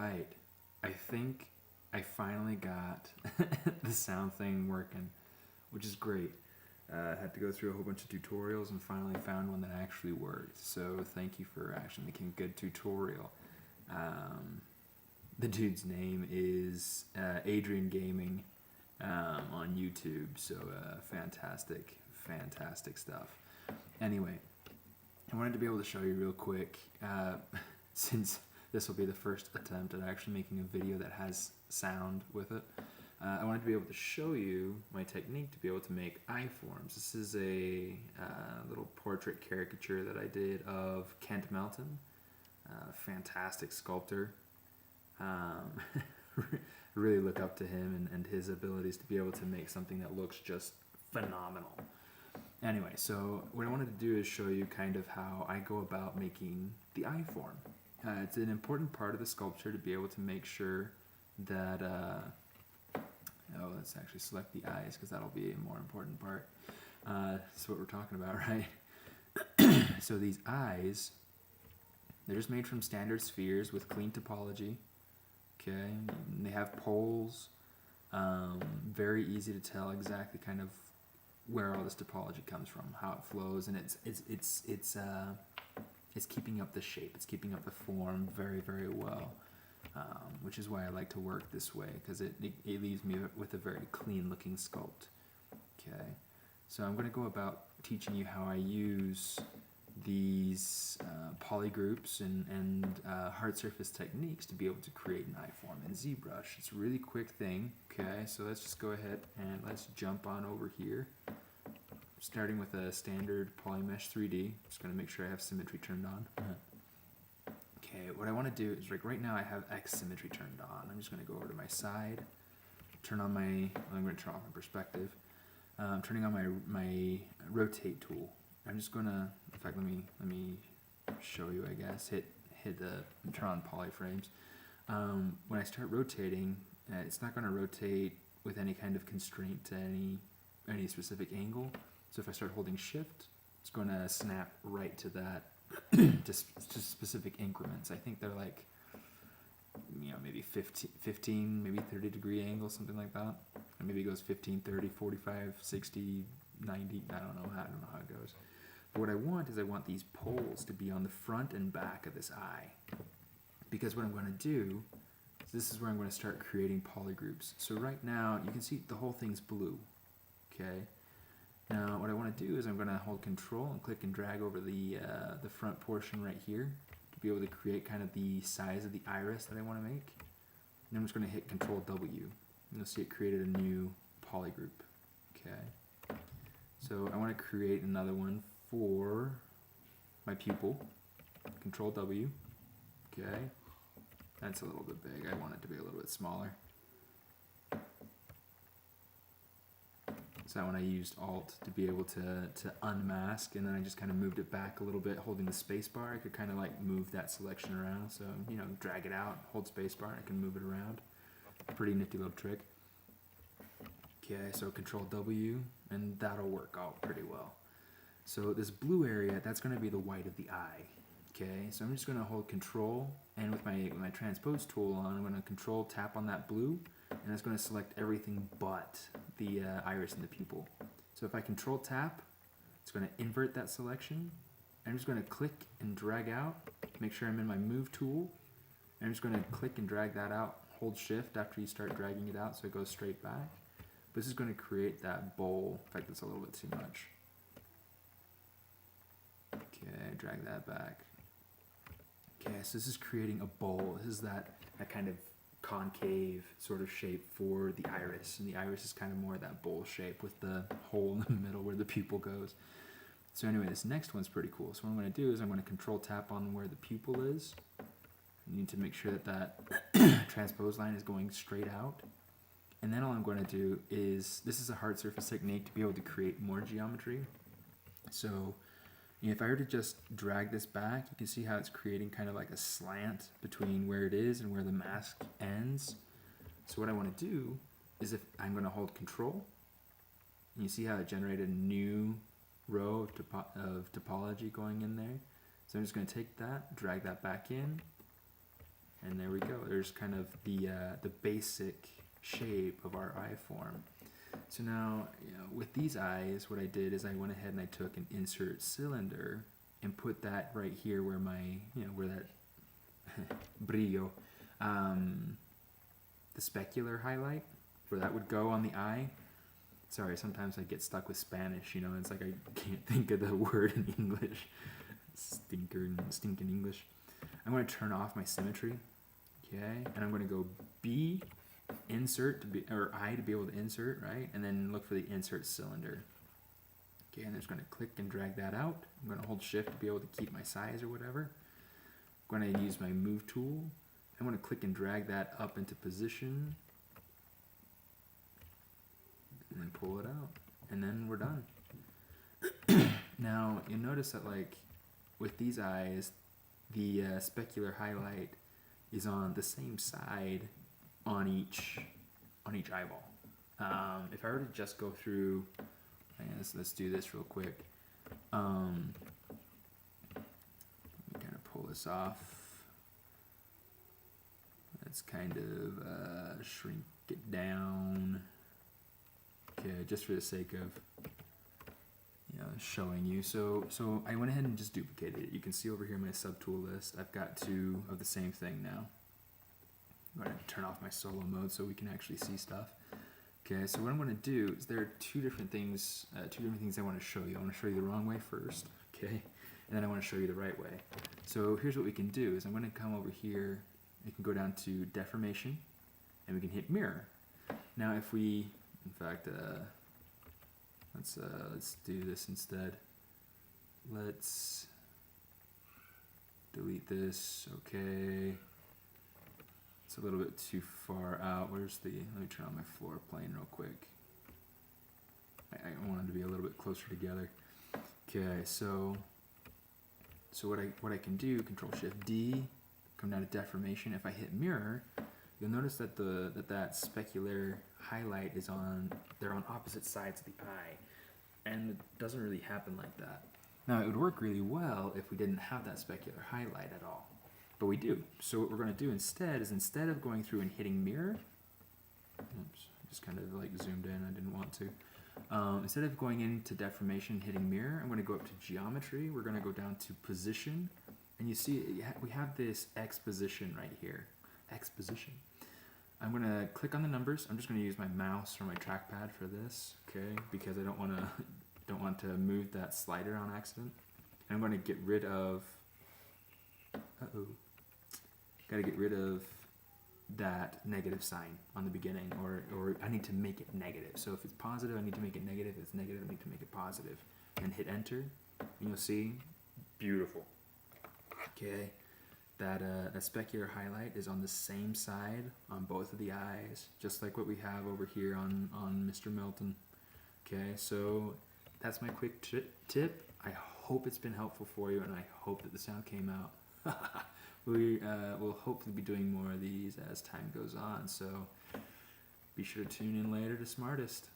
right. I think I finally got the sound thing working, which is great. I had to go through a whole bunch of tutorials and finally found one that actually worked. So thank you for actually making a good tutorial. The dude's name is Adrian Gaming on YouTube. So fantastic stuff. Anyway, I wanted to be able to show you real quick, since this will be the first attempt at actually making a video that has sound with it. I wanted to be able to show you my technique to be able to make EyeForms. This is a little portrait caricature that I did of Kent Melton, fantastic sculptor. Really look up to him and his abilities to be able to make something that looks just phenomenal. Anyway, so what I wanted to do is show you kind of how I go about making the EyeForm. It's an important part of the sculpture to be able to make sure that, let's actually select the eyes because that'll be a more important part. That's what we're talking about, right? So these eyes, they're just made from standard spheres with clean topology. Okay, and they have poles. Very easy to tell exactly kind of where all this topology comes from, how it flows, and it's keeping up the shape, it's keeping up the form very well, which is why I like to work this way, because it leaves me with a very clean looking sculpt. Okay, so I'm going to go about teaching you how I use these polygroups and hard surface techniques to be able to create an EyeForm in ZBrush. It's a really quick thing. Okay, so let's just go ahead and let's jump on over here. Starting with a standard polymesh 3D. Just going to make sure I have symmetry turned on. Okay, what I want to do is, like, right now I have X symmetry turned on. I'm just going to go over to my side, turn on I'm going to turn off my perspective. I'm turning on my rotate tool. I'm just going to, in fact, let me show you, I guess. Turn on polyframes. When I start rotating, it's not going to rotate with any kind of constraint to any specific angle. So if I start holding shift, it's going to snap right to that, just specific increments. I think they're like, maybe 15, maybe 30 degree angle, something like that. And maybe it goes 15, 30, 45, 60, 90, I don't know how it goes. But what I want is I want these poles to be on the front and back of this eye. Because what I'm going to do is this is where I'm going to start creating polygroups. So right now, you can see the whole thing's blue. Okay. Now what I want to do is I'm going to hold Control and click and drag over the front portion right here to be able to create kind of the size of the iris that I want to make. And I'm just going to hit Control W. And you'll see it created a new polygroup. Okay. So I want to create another one for my pupil. Control W. Okay. That's a little bit big. I want it to be a little bit smaller. So when I used Alt to be able to unmask, and then I just kind of moved it back a little bit, holding the space bar, I could kind of like move that selection around. So, drag it out, hold space bar, and I can move it around. Pretty nifty little trick. Okay, so Control W, and that'll work out pretty well. So this blue area, that's going to be the white of the eye. Okay, so I'm just going to hold Control, and with my transpose tool on, I'm going to Control tap on that blue, and it's going to select everything but the iris and the pupil. So if I Control tap, it's going to invert that selection. I'm just going to click and drag out, make sure I'm in my move tool. I'm just going to click and drag that out, hold shift after you start dragging it out so it goes straight back. This is going to create that bowl. In fact, that's a little bit too much. Okay, drag that back. Okay, so this is creating a bowl. This is that kind of concave sort of shape for the iris, and the iris is kind of more that bowl shape with the hole in the middle where the pupil goes. So anyway, this next one's pretty cool. So what I'm going to do is I'm going to Control tap on where the pupil is. You need to make sure that transpose line is going straight out. And then all I'm going to do is, this is a hard surface technique to be able to create more geometry. So if I were to just drag this back, you can see how it's creating kind of like a slant between where it is and where the mask ends. So what I want to do is, if I'm going to hold Control, and you see how it generated a new row of topology going in there. So I'm just going to take that, drag that back in, And there we go. There's kind of the basic shape of our eye form. So now, with these eyes, what I did is I went ahead and I took an insert cylinder and put that right here where my, where that brillo, the specular highlight, where that would go on the eye. Sorry, sometimes I get stuck with Spanish, it's like I can't think of the word in English. Stinking English. I'm going to turn off my symmetry, okay, and I'm going to go B, insert or I to be able to insert, right, and then look for the insert cylinder. Okay, and I'm just going to click and drag that out. I'm going to hold shift to be able to keep my size or whatever. I'm going to use my move tool. I'm going to click and drag that up into position, and then pull it out, and then we're done. Now you'll notice that with these eyes, the specular highlight is on the same side on each eyeball. If I were to just go through, let's do this real quick. Let me kind of pull this off. Let's kind of shrink it down. Okay, just for the sake of showing you. So I went ahead and just duplicated it. You can see over here my subtool list. I've got 2 of the same thing now. I'm going to turn off my solo mode so we can actually see stuff. Okay, so what I'm going to do is there are two different things I want to show you. I want to show you the wrong way first, okay, and then I want to show you the right way. So here's what we can do is I'm going to come over here. We can go down to deformation, and we can hit mirror. Now if we, in fact, let's do this instead. Let's delete this. Okay. It's a little bit too far out. Let me turn on my floor plane real quick. I want them to be a little bit closer together. Okay, so what I can do, Control Shift D, come down to deformation. If I hit mirror, you'll notice that that specular highlight they're on opposite sides of the eye. And it doesn't really happen like that. Now, it would work really well if we didn't have that specular highlight at all. But we do. So what we're going to do instead of going through and hitting mirror, oops, I just kind of zoomed in, I didn't want to. Instead of going into deformation and hitting mirror, I'm going to go up to geometry. We're going to go down to position. And you see we have this X position right here. X position. I'm going to click on the numbers. I'm just going to use my mouse or my trackpad for this, okay? Because I don't want to move that slider on accident. And I'm going to get rid of gotta get rid of that negative sign on the beginning, or I need to make it negative. So if it's positive, I need to make it negative. If it's negative, I need to make it positive. And hit enter, and you'll see, beautiful. Okay, that specular highlight is on the same side on both of the eyes, just like what we have over here on Mr. Melton. Okay, so that's my quick tip. I hope it's been helpful for you, and I hope that the sound came out. We will hopefully be doing more of these as time goes on, so be sure to tune in later to Smartest.